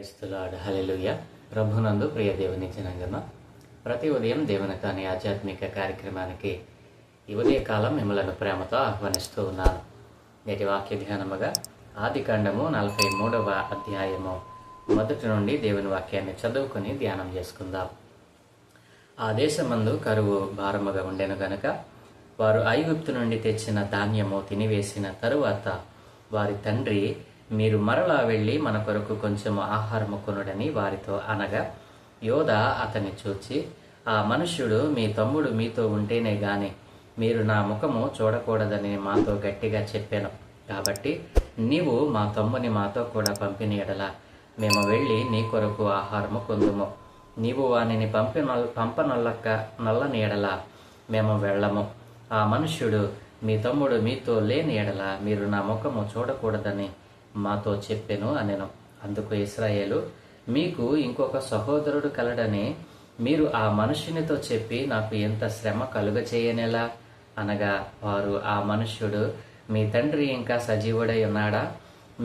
క్రైస్తులాడ్ హల్లెలూయా. ప్రభునందు ప్రియ దేవుని జనాంగమ, ప్రతి ఉదయం దేవుని కాని ఆధ్యాత్మిక కార్యక్రమానికి ఈ ఉదయకాలం మిమ్మల్ని ప్రేమతో ఆహ్వానిస్తూ ఉన్నాను. నేటి వాక్య ధ్యానముగా ఆదికాండము 43వ అధ్యాయము మొదటి నుండి దేవుని వాక్యాన్ని చదువుకుని ధ్యానం చేసుకుందాం. ఆ దేశమందు కరువు భారముగా ఉండెను గనుక వారు ఐగుప్తు నుండి తెచ్చిన ధాన్యము తినివేసిన తరువాత వారి తండ్రి, మీరు మరలా వెళ్ళి మన కొరకు కొంచెము ఆహారము కొనుడని వారితో అనగా, యోధా అతన్ని చూచి, ఆ మనుష్యుడు మీ తమ్ముడు మీతో ఉంటేనే గాని మీరు నా ముఖము చూడకూడదని మాతో గట్టిగా చెప్పాను. కాబట్టి నీవు మా తమ్ముని మాతో కూడా పంపిన ఎడల మేము వెళ్ళి నీ కొరకు ఆహారము కొందుము. నీవు వానిని పంపనొల్లని ఎడల మేము వెళ్ళము. ఆ మనుష్యుడు మీ తమ్ముడు మీతో లేని ఎడల మీరు నా ముఖము చూడకూడదని మాతో చెప్పెను అనెను. అందుకు ఇశ్రాయేలు, మీకు ఇంకొక సహోదరుడు కలడని మీరు ఆ మనుష్యునితో చెప్పి నాకు ఎంత శ్రమ కలుగచేయనేలా అనగా, వారు, ఆ మనుష్యుడు మీ తండ్రి ఇంకా సజీవుడై ఉన్నాడా,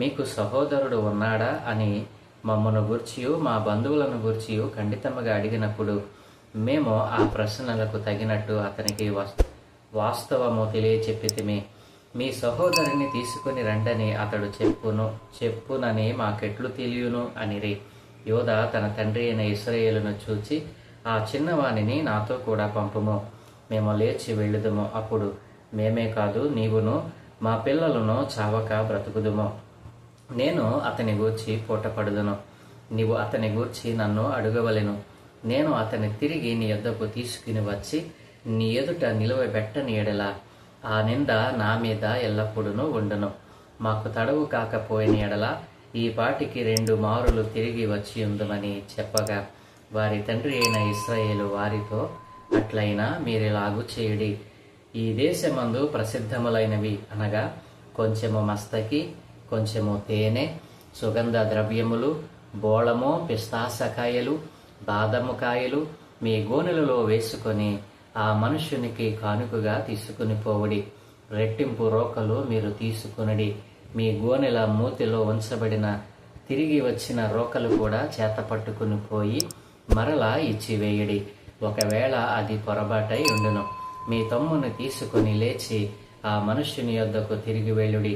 మీకు సహోదరుడు ఉన్నాడా అని మమ్మను గూర్చియు మా బంధువులను గూర్చియు ఖండితముగా అడిగినప్పుడు మేము ఆ ప్రశ్నలకు తగినట్టు అతనికి వాస్తవము తెలియచెప్పితిమి. మీ సహోదరుని తీసుకుని రండని అతడు చెప్పునని మాకెట్లు తెలియను అనిరి. యోధా తన తండ్రి అయిన ఇశ్రాయేలును చూచి, ఆ చిన్నవానిని నాతో కూడా పంపుము, మేము లేచి వెళ్ళుదుము. అప్పుడు మేమే కాదు, నీవును మా పిల్లలను చావక బ్రతుకుదుము. నేను అతని గూర్చి పూటపడుదును, నీవు అతని గూర్చి నన్ను అడుగవలెను. నేను అతని తిరిగి నీ యొద్దకు తీసుకుని వచ్చి నీ ఎదుట నిలువబెట్టని ఎడల ఆ నింద నా మీద ఎల్లప్పుడూ ఉండును. మాకు తడవు కాకపోయిన ఎడల ఈ పాటికి 2 మారులు తిరిగి వచ్చి ఉందమని చెప్పగా, వారి తండ్రి అయిన ఇశ్రాయేలు వారితో, అట్లయినా మీరిలాగు చేయుడి. ఈ దేశమందు ప్రసిద్ధములైనవి అనగా కొంచెము మస్తకి, కొంచెము తేనె, సుగంధ ద్రవ్యములు, బోళము, పిస్తాసకాయలు, బాదము కాయలు మీ గోనెలలో వేసుకొని ఆ మనుష్యునికి కానుకగా తీసుకుని పోవుడి. రెట్టింపు రోకలు మీరు తీసుకునడి. మీ గోనెల మూతిలో ఉంచబడిన తిరిగి వచ్చిన రోకలు కూడా చేత పట్టుకుని పోయి మరలా ఇచ్చివేయడి. ఒకవేళ అది పొరపాటై ఉండును, మీ తమ్ముని తీసుకుని లేచి ఆ మనుష్యుని యొద్దకు తిరిగి వెళ్ళుడి.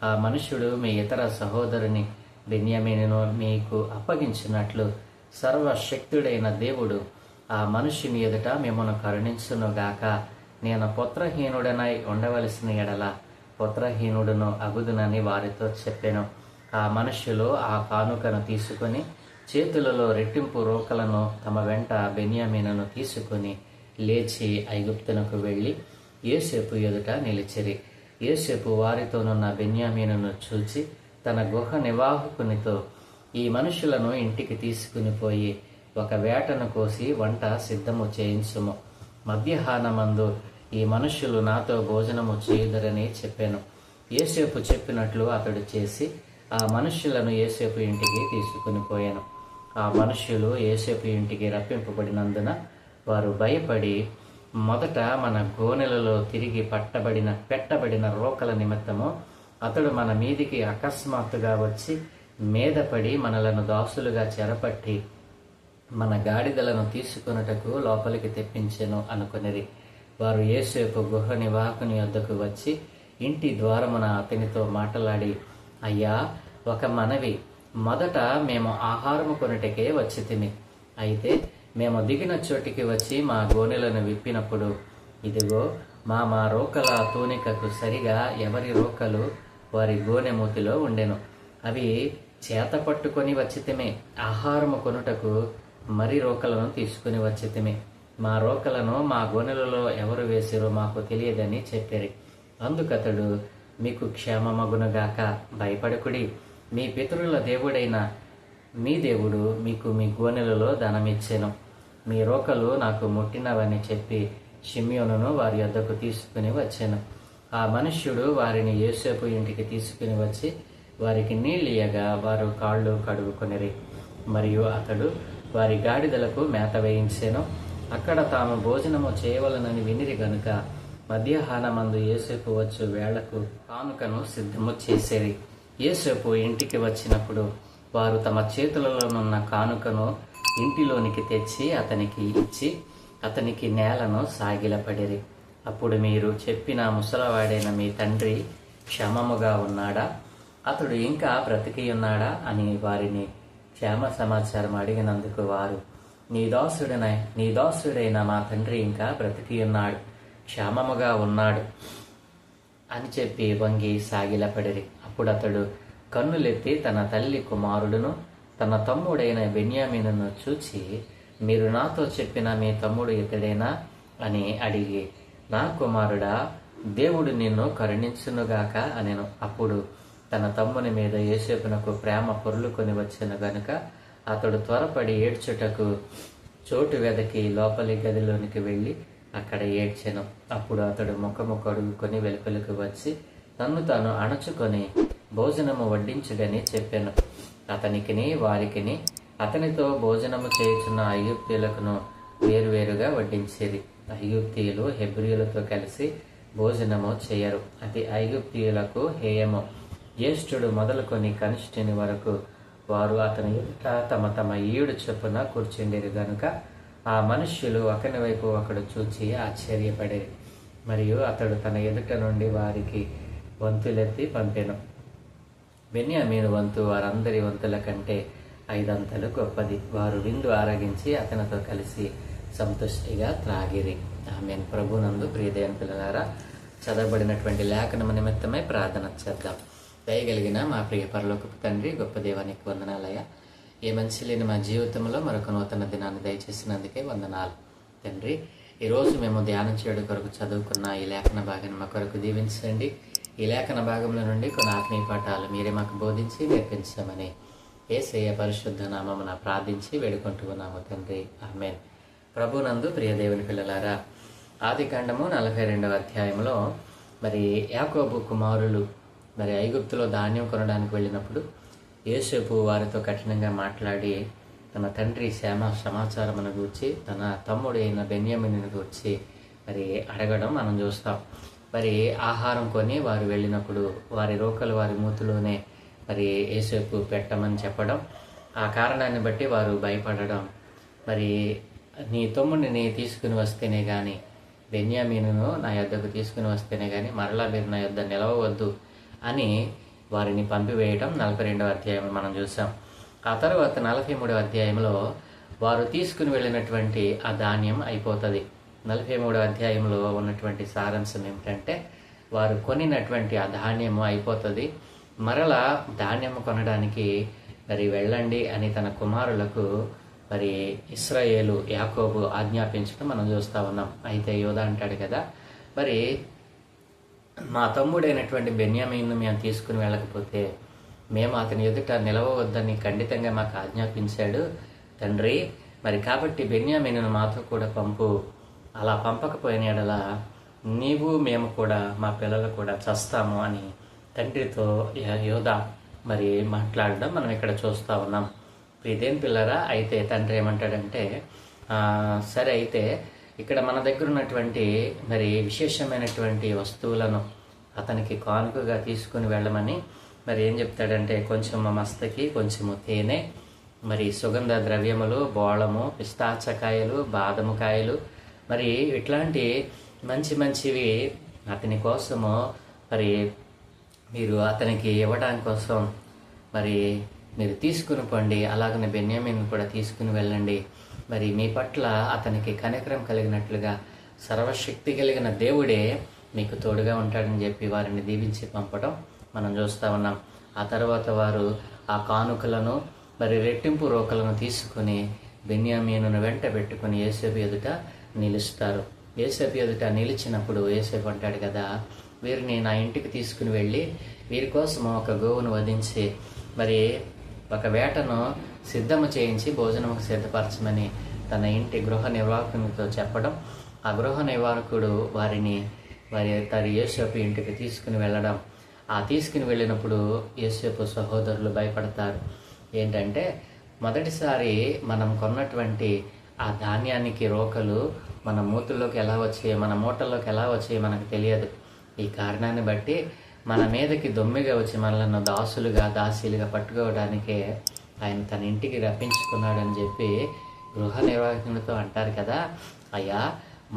ఆ మనుష్యుడు మీ ఇతర సహోదరుని బెన్యామీనును మీకు అప్పగించినట్లు సర్వశక్తుడైన దేవుడు ఆ మనుష్యుని ఎదుట మిమ్మను కరుణించునుగాక. నేను పుత్రహీనుడనై ఉండవలసిన ఎడల పుత్రహీనుడును అగుదునని వారితో చెప్పెను. ఆ మనుష్యులు ఆ కానుకను తీసుకుని చేతులలో రెట్టింపు రోకలను తమ వెంట బెన్యామీనును తీసుకుని లేచి ఐగుప్తునకు వెళ్ళి యోసేపు ఎదుట నిలిచిరి. యోసేపు వారితోనున్న బెన్యామీనును చూచి తన గుహ నివాహకునితో, ఈ మనుషులను ఇంటికి తీసుకుని పోయి ఒక వేటను కోసి వంట సిద్ధము చేయించుము. మధ్యాహ్నమందు ఈ మనుష్యులు నాతో భోజనము చేయుదరని చెప్పాను. యోసేపు చెప్పినట్లు అతడు చేసి ఆ మనుష్యులను యోసేపు ఇంటికి తీసుకుని పోయాను. ఆ మనుష్యులు యోసేపు ఇంటికి రప్పింపబడినందున వారు భయపడి, మొదట మన గోనెలలో తిరిగి పెట్టబడిన రోకల నిమిత్తము అతడు మన మీదికి అకస్మాత్తుగా వచ్చి మీదపడి మనలను దాసులుగా చెరపట్టి మన గాడిదలను తీసుకొనుటకు లోపలికి తెప్పించెను అనుకొనిరి. వారు యోసేపు గుహ నివాహకుని వద్దకు వచ్చి ఇంటి ద్వారమున అతనితో మాట్లాడి, అయ్యా, ఒక మనవి, మొదట మేము ఆహారము కొనుటకే వచ్చితిమి. అయితే మేము దిగిన చోటికి వచ్చి మా గోనెలను విప్పినప్పుడు ఇదిగో మా రోకల తూనికకు సరిగా ఎవరి రోకలు వారి గోనె మూతిలో ఉండెను. అవి చేత పట్టుకొని వచ్చితిమి. ఆహారము కొనుటకు మరి రోకలను తీసుకుని వచ్చితిమి. మా రోకలను మా గోనెలలో ఎవరు వేసిరో మాకు తెలియదని చెప్పారు. అందుకతడు, మీకు క్షేమమగునుగాక, భయపడకుడి. మీ పితరుల దేవుడైన మీ దేవుడు మీకు మీ గోనెలలో ధనమిచ్చెను. మీ రోకలు నాకు ముట్టినవని చెప్పి షిమ్యోనును వారి యొద్దకు తీసుకుని వచ్చాను. ఆ మనుష్యుడు వారిని యోసేపు ఇంటికి తీసుకుని వచ్చి వారికి నీళ్ళియగా వారు కాళ్ళు కడుగుకొనిరి. మరియు అతడు వారి గాడిదలకు మేత వేయించెను. అక్కడ తాము భోజనము చేయవలనని వినిరి గనుక మధ్యాహ్నమందు యోసేపు వచ్చు వేళకు కానుకను సిద్ధము చేసేది. యోసేపు ఇంటికి వచ్చినప్పుడు వారు తమ చేతులలోనున్న కానుకను ఇంటిలోనికి తెచ్చి అతనికి ఇచ్చి అతనికి నేలను సాగిలపడిరి. అప్పుడు మీరు చెప్పిన ముసలవాడైన మీ తండ్రి క్షేమముగా ఉన్నాడా? అతడు ఇంకా బ్రతికి ఉన్నాడా అని వారిని క్షేమ సమాచారం అడిగినందుకు వారు, నీ దాసుడైన మా తండ్రి ఇంకా బ్రతికి ఉన్నాడు, క్షేమముగా ఉన్నాడు అని చెప్పి వంగి సాగిలపడిరి. అప్పుడు అతడు కన్నులెత్తి తన తల్లి కుమారుడును తన తమ్ముడైన బెన్యామీనును చూచి, మీరు నాతో చెప్పిన మీ తమ్ముడు ఇతడేనా అని అడిగి, నా కుమారుడా, దేవుడు నిన్ను కరుణించునుగాక అనెను. అప్పుడు తన తమ్ముని మీద యోసేపునకు ప్రేమ పొర్లుకొని వచ్చిన గనుక అతడు త్వరపడి ఏడ్చుటకు చోటు వెదకి లోపలి గదిలోనికి వెళ్ళి అక్కడ ఏడ్చెను. అప్పుడు అతడు ముఖము కడుగుకొని వెలుపలికి వచ్చి తన్ను తాను అణచుకొని భోజనము వడ్డించుడని చెప్పాను. అతనికిని వారికిని అతనితో భోజనము చేయుచున్న ఐగుప్తీయులకును వేరువేరుగా వడ్డించేది. ఐగుప్తీయులు హెబ్రీయులతో కలిసి భోజనము చేయరు, అది ఐగుప్తీయులకు హేయము. జ్యేష్ఠుడు మొదలుకొని కనిష్ఠుని వరకు వారు అతని ఎదుట తమ తమ ఈడు చొప్పున కూర్చుండేది గనుక ఆ మనుష్యులు ఒకని వైపు ఒకడు చూచి ఆశ్చర్యపడేది. మరియు అతడు తన ఎదుట నుండి వారికి వంతులెత్తి పంపెను. బెన్యామీను వంతు వారందరి వంతుల కంటే 5 అంతలు గొప్పది. వారు విందు ఆరగించి అతనితో కలిసి సంతుష్టిగా త్రాగిరి. ఆమేన్. ప్రభునందు ప్రియదేవుని పిల్లలారా, చదవబడినటువంటి లేఖనము నిమిత్తమై ప్రార్థన చేద్దాం. దయగలిగిన మా ప్రియ పరలోకపు తండ్రి, గొప్ప దేవానికి వందనాలయ్యా. ఏ మంచి లేని మా జీవితంలో మరొక నూతన దినాన్ని దయచేసినందుకే వందనాలు తండ్రి. ఈరోజు మేము ధ్యానం చేయడం కొరకు చదువుకున్న ఈ లేఖన భాగాన్ని మా కొరకు దీవించండి. ఈ లేఖన భాగంలో నుండి కొన్ని ఆత్మీయ పాఠాలు మీరే మాకు బోధించి నేర్పించమని యేసయ్య పరిశుద్ధ నామమున ప్రార్థించి వేడుకుంటూ ఉన్నాము తండ్రి. ఆమేన్. ప్రభునందు ప్రియ దేవుని పిల్లలారా, ఆదికాండము 42వ అధ్యాయంలో మరి యాకోబు కుమారులు మరి ఐగుప్తులో ధాన్యం కొనడానికి వెళ్ళినప్పుడు యోసేపు వారితో కఠినంగా మాట్లాడి తన తండ్రి సమాచారమును గూర్చి తన తమ్ముడు అయిన బెన్యామీనును గూర్చి మరి అడగడం మనం చూస్తాం. మరి ఆహారం కొని వారు వెళ్ళినప్పుడు వారి రోకలు వారి మూతిలోనే మరి యోసేపు పెట్టమని చెప్పడం, ఆ కారణాన్ని బట్టి వారు భయపడడం, మరి నీ తమ్ముడిని తీసుకుని వస్తేనే కానీ, బెన్యామీనును నా యొద్దకు తీసుకుని వస్తేనే కానీ మరలా మీరు నా యొద్ద నిలవవద్దు అని వారిని పంపివేయడం 42వ అధ్యాయం మనం చూసాం. ఆ తర్వాత 43వ అధ్యాయంలో వారు తీసుకుని వెళ్ళినటువంటి ఆ ధాన్యం అయిపోతుంది. 43వ అధ్యాయంలో ఉన్నటువంటి సారాంశం ఏమిటంటే, వారు కొనినటువంటి ఆ ధాన్యము అయిపోతుంది, మరలా ధాన్యము కొనడానికి మరి వెళ్ళండి అని తన కుమారులకు మరి ఇశ్రాయేలు యాకోబు ఆజ్ఞాపించడం మనం చూస్తూ ఉన్నాం. అయితే యోధా అంటాడు కదా, మరి మా తమ్ముడైనటువంటి బెన్యామీను మేము తీసుకుని వెళ్ళకపోతే మేము అతని ఎదుట నిలవవద్దని ఖండితంగా మాకు ఆజ్ఞాపించాడు తండ్రి. మరి కాబట్టి బెన్యామీనును మాతో కూడా పంపు, అలా పంపకపోయిన యెడల నీవు మేము కూడా మా పిల్లలు కూడా చస్తాము అని తండ్రితో యోధా మరి మాట్లాడడం మనం ఇక్కడ చూస్తూ ఉన్నాం. ఇదేం పిల్లరా, అయితే తండ్రి ఏమంటాడంటే, సరే అయితే ఇక్కడ మన దగ్గర ఉన్నటువంటి మరి విశేషమైనటువంటి వస్తువులను అతనికి కానుకగా తీసుకుని వెళ్ళమని మరి ఏం చెప్తాడంటే, కొంచెం మస్తకి, కొంచెము తేనె, మరి సుగంధ ద్రవ్యములు, బోళము, పిస్తాచకాయలు, బాదము కాయలు, మరి ఇట్లాంటి మంచి మంచివి అతని కోసము మరి మీరు అతనికి ఇవ్వడానికి కోసం మరి మీరు తీసుకుని పోండి. అలాగనే బెన్యామీను కూడా తీసుకుని వెళ్ళండి. మరి మీ పట్ల అతనికి కనికరం కలిగినట్లుగా సర్వశక్తి కలిగిన దేవుడే మీకు తోడుగా ఉంటాడని చెప్పి వారిని దీవించి పంపడం మనం చూస్తూ ఉన్నాం. ఆ తర్వాత వారు ఆ కానుకలను మరి రెట్టింపు రోకలను తీసుకుని బెన్యామీనును వెంట పెట్టుకుని యోసేపు ఎదుట నిలుస్తారు. యోసేపు ఎదుట నిలిచినప్పుడు యోసేపు అంటాడు కదా, వీరిని నా ఇంటికి తీసుకుని వెళ్ళి వీరి కోసం ఒక గోవును వధించి మరి ఒక వేటను సిద్ధము చేయించి భోజనముకు సిద్ధపరచమని తన ఇంటి గృహ నిర్వాహకునితో చెప్పడం, ఆ గృహ నిర్వాహకుడు వారి యోసేపు ఇంటికి తీసుకుని వెళ్ళడం. ఆ తీసుకుని వెళ్ళినప్పుడు యోసేపు సహోదరులు భయపడతారు. ఏంటంటే, మొదటిసారి మనం కొన్నటువంటి ఆ ధాన్యానికి రోకలు మన మూతుల్లోకి ఎలా వచ్చాయి, మన మూటల్లోకి ఎలా వచ్చాయి మనకు తెలియదు. ఈ కారణాన్ని బట్టి మన మీదకి దొమ్మిగా వచ్చి మనల్ని దాసులుగా దాసీలుగా పట్టుకోవడానికే ఆయన తన ఇంటికి రప్పించుకున్నాడని చెప్పి గృహ నిర్వాహకునితో అంటారు కదా, అయ్యా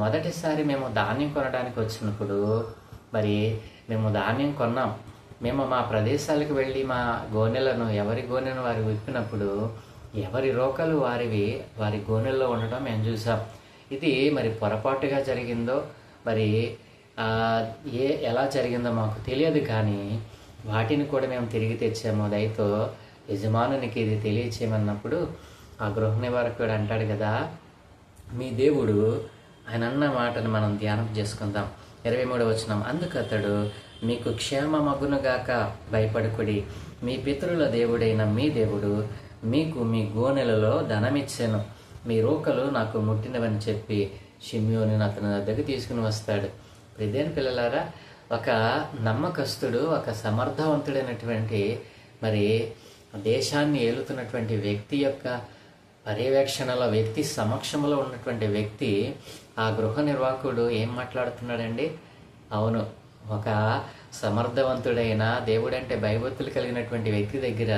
మొదటిసారి మేము ధాన్యం కొనడానికి వచ్చినప్పుడు మరి మేము ధాన్యం కొన్నాం, మేము మా ప్రదేశాలకు వెళ్ళి మా గోనెలను ఎవరి గోనెను వారి విప్పినప్పుడు ఎవరి రోకలు వారి గోనెల్లో ఉండడం మేము చూసాం. ఇది మరి పొరపాటుగా జరిగిందో మరి ఎలా జరిగిందో మాకు తెలియదు, కానీ వాటిని కూడా మేము తిరిగి తెచ్చాము. దయతో యజమానునికి ఇది తెలియచేయమన్నప్పుడు ఆ గృహ నివారకుడు అంటాడు కదా, మీ దేవుడు ఆయన అన్న మాటను మనం ధ్యానం చేసుకుందాం. 23వ వచనం, అందుకు అతడు, మీకు క్షేమమగునుగాక, భయపడకుడి, మీ పితరుల దేవుడైన మీ దేవుడు మీకు మీ గోనెలలో ధనమిచ్చాను, మీ రూకలు నాకు ముట్టినవని చెప్పి షిమ్యోనుని అతని దగ్గరికి తీసుకుని వస్తాడు. ప్రియమైన పిల్లలారా, ఒక నమ్మకస్తుడు, ఒక సమర్థవంతుడైనటువంటి మరి దేశాన్ని ఏలుతున్నటువంటి వ్యక్తి యొక్క పర్యవేక్షణలో, వ్యక్తి సమక్షంలో ఉన్నటువంటి వ్యక్తి, ఆ గృహ నిర్వాహకుడు ఏం మాట్లాడుతున్నాడండి? అవును, ఒక సమర్థవంతుడైన దేవుడంటే భయభక్తులు కలిగినటువంటి వ్యక్తి దగ్గర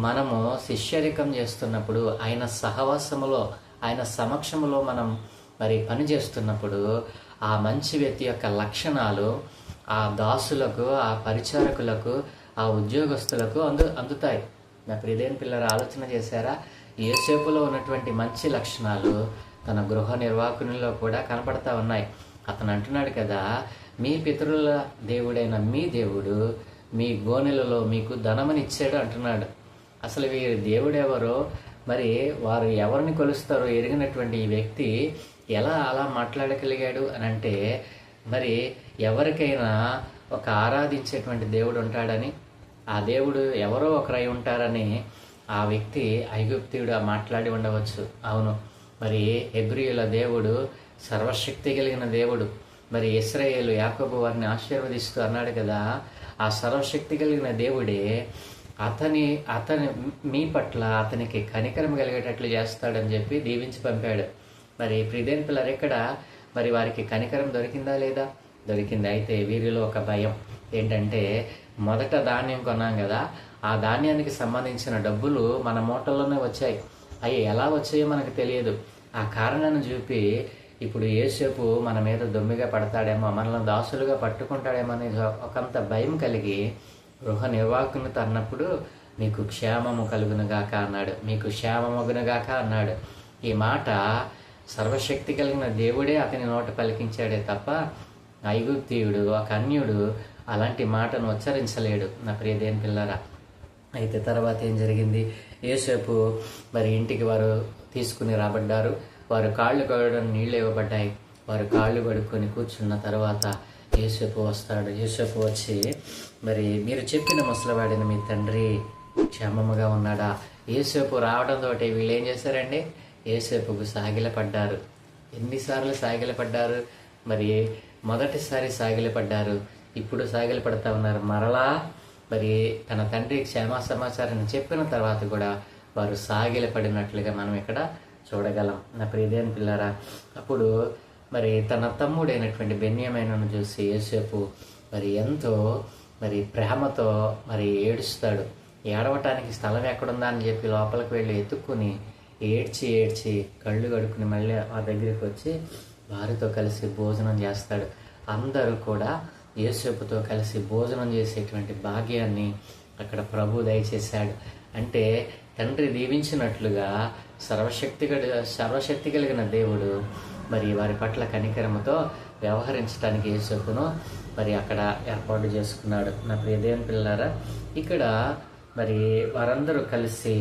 మనము శిష్యరికం చేస్తున్నప్పుడు, ఆయన సహవాసములో, ఆయన సమక్షంలో మనం మరి పని చేస్తున్నప్పుడు ఆ మంచి వ్యక్తి యొక్క లక్షణాలు ఆ దాసులకు, ఆ పరిచారకులకు, ఆ ఉద్యోగస్తులకు అందుతాయి. నా ప్రియమైన పిల్లలు ఆలోచన చేశారా? యోసేపులో ఉన్నటువంటి మంచి లక్షణాలు తన గృహ నిర్వాహకునిలో కూడా కనపడతా ఉన్నాయి. అతను అంటున్నాడు కదా, మీ పితరుల దేవుడైన మీ దేవుడు మీ గోనెలలో మీకు ధనమనిచ్చాడు అంటున్నాడు. అసలు వీరి దేవుడెవరో, మరి వారు ఎవరిని కొలుస్తారో ఎరిగినటువంటి ఈ వ్యక్తి ఎలా అలా మాట్లాడగలిగాడు అని అంటే, మరి ఎవరికైనా ఒక ఆరాధించేటువంటి దేవుడు ఉంటాడని, ఆ దేవుడు ఎవరో ఒకరై ఉంటారని ఆ వ్యక్తి ఐగుప్తీయుడు మాట్లాడి ఉండవచ్చు. అవును, మరి హెబ్రీయుల దేవుడు సర్వశక్తి కలిగిన దేవుడు. మరి ఇశ్రాయేలు యాకోబు వారిని ఆశీర్వదిస్తూ అన్నాడు కదా, ఆ సర్వశక్తి కలిగిన దేవుడే అతని మీ పట్ల అతనికి కనికరం కలిగేటట్లు చేస్తాడని చెప్పి దీవించి పంపాడు. మరి ప్రియమైన పిల్లలు ఎక్కడ మరి వారికి కనికరం దొరికిందా లేదా? దొరికింది. అయితే వీరిలో ఒక భయం ఏంటంటే, మొదట ధాన్యం కొన్నాం కదా, ఆ ధాన్యానికి సంబంధించిన డబ్బులు మన మూటల్లోనే వచ్చాయి. అవి ఎలా వచ్చాయో మనకు తెలియదు. ఆ కారణాన్ని చూపి ఇప్పుడు యోసేపు మన మీద దొమ్మిగా పడతాడేమో, మనల్ని దాసులుగా పట్టుకుంటాడేమో అని ఒకంత భయం కలిగి గృహ నిర్వాహకునితో అన్నప్పుడు, మీకు క్షేమము కలుగునుగాక అన్నాడు, మీకు క్షేమమగునుగాక అన్నాడు. ఈ మాట సర్వశక్తి కలిగిన దేవుడే అతని నోట పలికించాడే తప్ప ఐగుప్తీయుడు, ఒక అన్యుడు అలాంటి మాటను ఉచ్చరించలేడు. నా ప్రియదేని పిల్లరా, అయితే తర్వాత ఏం జరిగింది? యోసేపు మరి ఇంటికి వారు తీసుకుని రాబడ్డారు. వారు కాళ్ళు కడగడం నీళ్ళు ఇవ్వబడ్డాయి. వారు కాళ్ళు కడుక్కొని కూర్చున్న తర్వాత యోసేపు వస్తాడు. యోసేపు వచ్చి, మరి మీరు చెప్పిన ముసలివాడిని మీ తండ్రి క్షేమముగా ఉన్నాడా? యోసేపు రావడంతో వీళ్ళు ఏం చేశారండి? యోసేపుకు సాగిలపడ్డారు. ఎన్నిసార్లు సాగిలపడ్డారు? మరి మొదటిసారి సాగిలపడ్డారు, ఇప్పుడు సాగిలపడతా ఉన్నారు. మరలా మరి తన తండ్రి క్షేమ సమాచారాన్ని చెప్పిన తర్వాత కూడా వారు సాగిలపడినట్లుగా మనం ఇక్కడ చూడగలం. నా ప్రియదేని పిల్లరా, అప్పుడు మరి తన తమ్ముడైనటువంటి బెన్యామీనును చూసి యోసేపు మరి ఎంతో మరి ప్రేమతో మరి ఏడుస్తాడు. ఏడవటానికి స్థలం ఎక్కడుందా అని చెప్పి లోపలికి వెళ్ళి ఎత్తుక్కుని ఏడ్చి కళ్ళు కడుక్కుని మళ్ళీ ఆ దగ్గరికి వచ్చి వారితో కలిసి భోజనం చేస్తాడు. అందరూ కూడా యోసేపుతో కలిసి భోజనం చేసేటువంటి భాగ్యాన్ని అక్కడ దయచేశాడు. అంటే తండ్రి దీవించినట్లుగా సర్వశక్తి కలిగిన దేవుడు మరి వారి పట్ల కనికరముతో వ్యవహరించడానికి యోసేపును మరి అక్కడ ఏర్పాటు చేసుకున్నాడు. నా ప్రియదేవుని పిల్లలారా, ఇక్కడ మరి వారందరూ కలిసి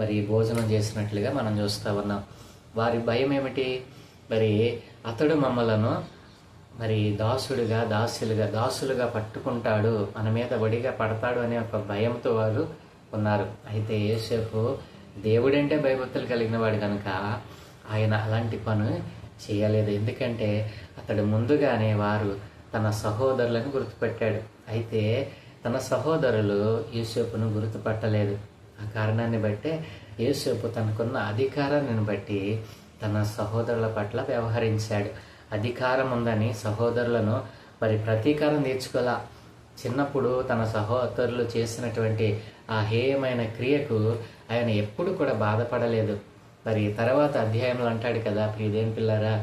మరి భోజనం చేసినట్లుగా మనం చూస్తూ ఉన్నాం. వారి భయం ఏమిటి? మరి అతడు మమ్మలను మరి దాసులుగా పట్టుకుంటాడు, మన మీద వడిగా పడతాడు అనే ఒక భయంతో వారు ఉన్నారు. అయితే యోసేపు దేవుడంటే భయభక్తులు కలిగిన వాడు కనుక ఆయన అలాంటి పని చేయలేదు. ఎందుకంటే అతడు ముందుగానే వారు తన సహోదరులను గుర్తుపెట్టాడు. అయితే తన సహోదరులు యోసేపును గుర్తుపట్టలేదు. ఆ కారణాన్ని బట్టే యోసేపు తనకున్న అధికారాన్ని బట్టి తన సహోదరుల పట్ల వ్యవహరించాడు. అధికారం ఉందని సహోదరులను మరి ప్రతీకారం తీర్చుకోలా. చిన్నప్పుడు తన సహోదరులు చేసినటువంటి ఆ హేయమైన క్రియకు ఆయన ఎప్పుడు కూడా బాధపడలేదు. మరి తర్వాత అధ్యాయంలో అంటాడు కదా, ప్రియదేని పిల్లరా,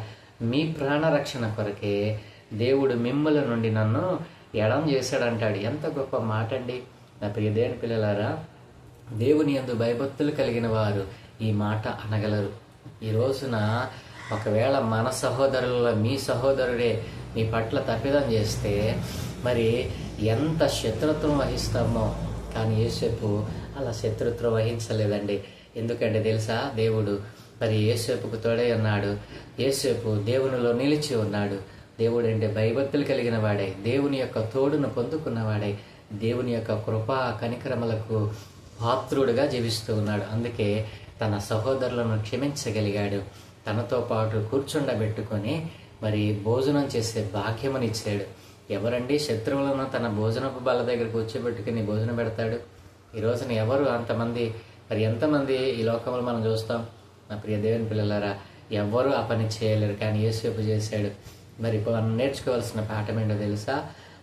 మీ ప్రాణరక్షణ కొరకే దేవుడు మిమ్మల నుండి నన్ను ఎడం చేశాడంటాడు. ఎంత గొప్ప మాట అండి నా ప్రియదేని పిల్లలారా. దేవుని యందు భయభక్తులు కలిగిన వారు ఈ మాట అనగలరు. ఈ రోజున ఒకవేళ మన సహోదరులలో మీ సహోదరుడే మీ పట్ల తప్పిదం చేస్తే మరి ఎంత శత్రుత్వం వహిస్తామో. కానీ యేసేపు అలా శత్రుత్వం వహించలేదండి. ఎందుకంటే తెలుసా, దేవుడు మరి యేసేపుకు తోడై ఉన్నాడు. యేసేపు దేవునిలో నిలిచి ఉన్నాడు. దేవుడు అంటే భయభక్తులు కలిగిన వాడై, దేవుని యొక్క తోడును పొందుకున్నవాడై, దేవుని యొక్క కృపా కనికరములకు పాత్రుడుగా జీవిస్తూ ఉన్నాడు. అందుకే తన సహోదరులను క్షమించగలిగాడు. తనతో పాటు కూర్చుండబెట్టుకొని మరి భోజనం చేసే భాగ్యమనిచ్చాడు. ఎవరండి శత్రువులను తన భోజనపు బల్ల దగ్గర కూర్చోబెట్టుకుని భోజనం పెడతాడు? ఈ రోజున ఎవరు అంతమంది, మరి ఎంతమంది ఈ లోకంలో మనం చూస్తాం. నా ప్రియ దేవుని పిల్లలారా, ఎవ్వరూ ఆ పని చేయలేరు, కానీ యేసేపు చేశాడు. మరి మనం నేర్చుకోవాల్సిన పాఠం ఏంటో తెలుసా?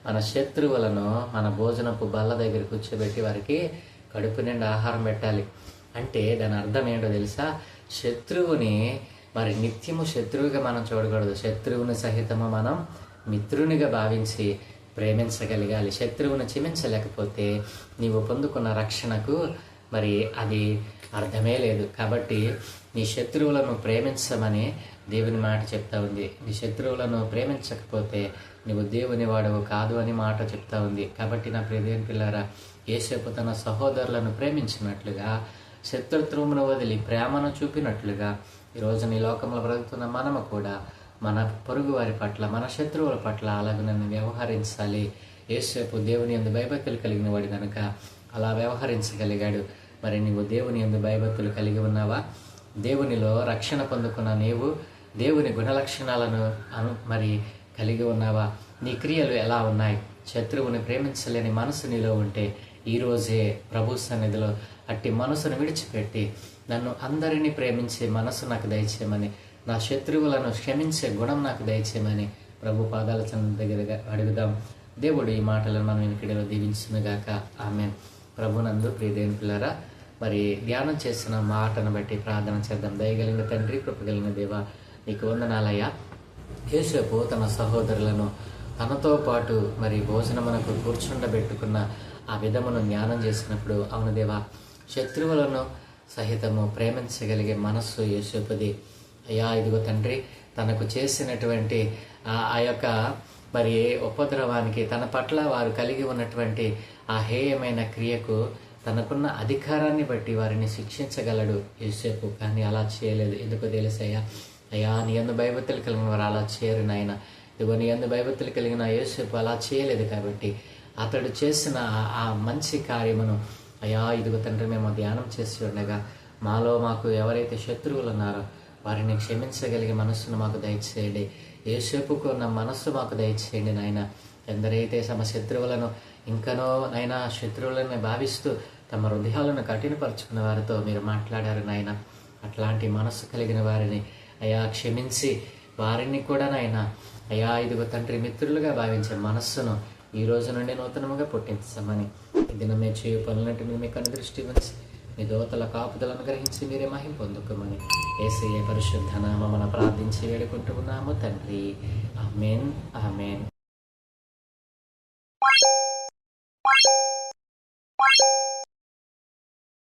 మన శత్రువులను మన భోజనపు బల్ల దగ్గర కూర్చోబెట్టి వారికి కడుపు నిండా ఆహారం పెట్టాలి. అంటే దాని అర్థం ఏంటో తెలుసా? శత్రువుని మరి నిత్యము శత్రువుగా మనం చూడకూడదు. శత్రువుని సహితము మనం మిత్రునిగా భావించి ప్రేమించగలగాలి. శత్రువును క్షమించలేకపోతే నీవు పొందుకున్న రక్షణకు మరి అది అర్థమే లేదు. కాబట్టి నీ శత్రువులను ప్రేమించమని దేవుని మాట చెప్తా ఉంది. నీ శత్రువులను ప్రేమించకపోతే నీవు దేవుని వాడవు కాదు అని మాట చెప్తా ఉంది. కాబట్టి నా ప్రియ దేవుని పిల్లారా, యేసేపు తన సహోదరులను ప్రేమించినట్లుగా, శత్రుత్వమును వదిలి ప్రేమను చూపినట్లుగా ఈ రోజు నీ లోకంలో బ్రతుకుతున్న మనము కూడా మన పొరుగు వారి పట్ల, మన శత్రువుల పట్ల అలాగనని వ్యవహరించాలి. యేసేపు దేవుని యందు భయభక్తులు కలిగిన వాడు కనుక అలా వ్యవహరించగలిగాడు. మరి నీవు దేవుని యందు భయభక్తులు కలిగి ఉన్నావా? దేవునిలో రక్షణ పొందుకున్న నీవు దేవుని గుణలక్షణాలను మరి కలిగి ఉన్నావా? నీ క్రియలు ఎలా ఉన్నాయి? శత్రువుని ప్రేమించలేని మనసు నీలో ఉంటే ఈరోజే ప్రభు సన్నిధిలో అట్టి మనసును విడిచిపెట్టి, నన్ను అందరినీ ప్రేమించే మనసు నాకు దయచేయమని, నా శత్రువులను క్షమించే గుణం నాకు దయచేయమని ప్రభు పాదాల చెంత దగ్గరగా అడుగుదాం. దేవుడు ఈ మాటలను మనం ఇక్కడిలో దీవించునుగాక. ఆమేన్. ప్రభునందు ప్రియ దేవుని పిల్లారా, మరి ధ్యానం చేసిన మాటను బట్టి ప్రార్థన చేద్దాం. దయగలిగిన తండ్రి, కృపగలిగిన దేవా, నీకు వందనాలయ్యా. యేసేపు తన సహోదరులను తనతో పాటు మరి భోజనమునకు కూర్చుండబెట్టుకున్న ఆ విధమును జ్ఞానం చేసినప్పుడు, అవును దేవా, శత్రువులను సహితము ప్రేమించగలిగే మనస్సు యేసేపుది. అయ్యా, ఇదిగో తండ్రి, తనకు చేసినటువంటి ఆ యొక్క మరి ఉపద్రవానికి, తన పట్ల వారు కలిగి ఉన్నటువంటి ఆ హేయమైన క్రియకు తనకున్న అధికారాన్ని బట్టి వారిని శిక్షించగలడు యేసేపు. కానీ అలా చేయలేదు. ఎందుకో తెలుసయ్యా? అయ్యా, నీ యందు భయభక్తులు కలిగిన వారు అలా చేయరు నాయన. ఇదిగో నీ యందు భయభక్తులు కలిగిన యేసేపు అలా చేయలేదు. కాబట్టి అతడు చేసిన ఆ మంచి కార్యమును అయ్యా, ఇదిగో తండ్రి, మేము ధ్యానం చేసి ఉండగా మాకు ఎవరైతే శత్రువులు ఉన్నారో వారిని క్షమించగలిగే మనస్సును మాకు దయచేయండి. యేసేపుకు ఉన్న మనస్సు మాకు దయచేయండి నాయన. ఎందరైతే తమ శత్రువులను ఇంకనో నైనా శత్రువులను భావిస్తూ తమ హృదయాలను కఠినపరుచుకున్న వారితో మీరు మాట్లాడారు నాయన. అట్లాంటి మనస్సు కలిగిన వారిని అయ్యా క్షమించి వారిని కూడా నాయన అయ్యా, ఇదిగో తండ్రి, మిత్రులుగా భావించే మనస్సును ఈ రోజు నుండి నూతనముగా పుట్టించమని, ఈ దినమే చేయు పనులన్నింటినీ మీకు అనుదృష్టి ఉంచి మీ దోతల కాపుదలను గ్రహించి మీరే మహిమ పొందుకోమని యేసయ్య పరిశుద్ధ నామమున ప్రార్థించి వేడుకుంటున్నాము తండ్రి. ఆమేన్. ఆమేన్.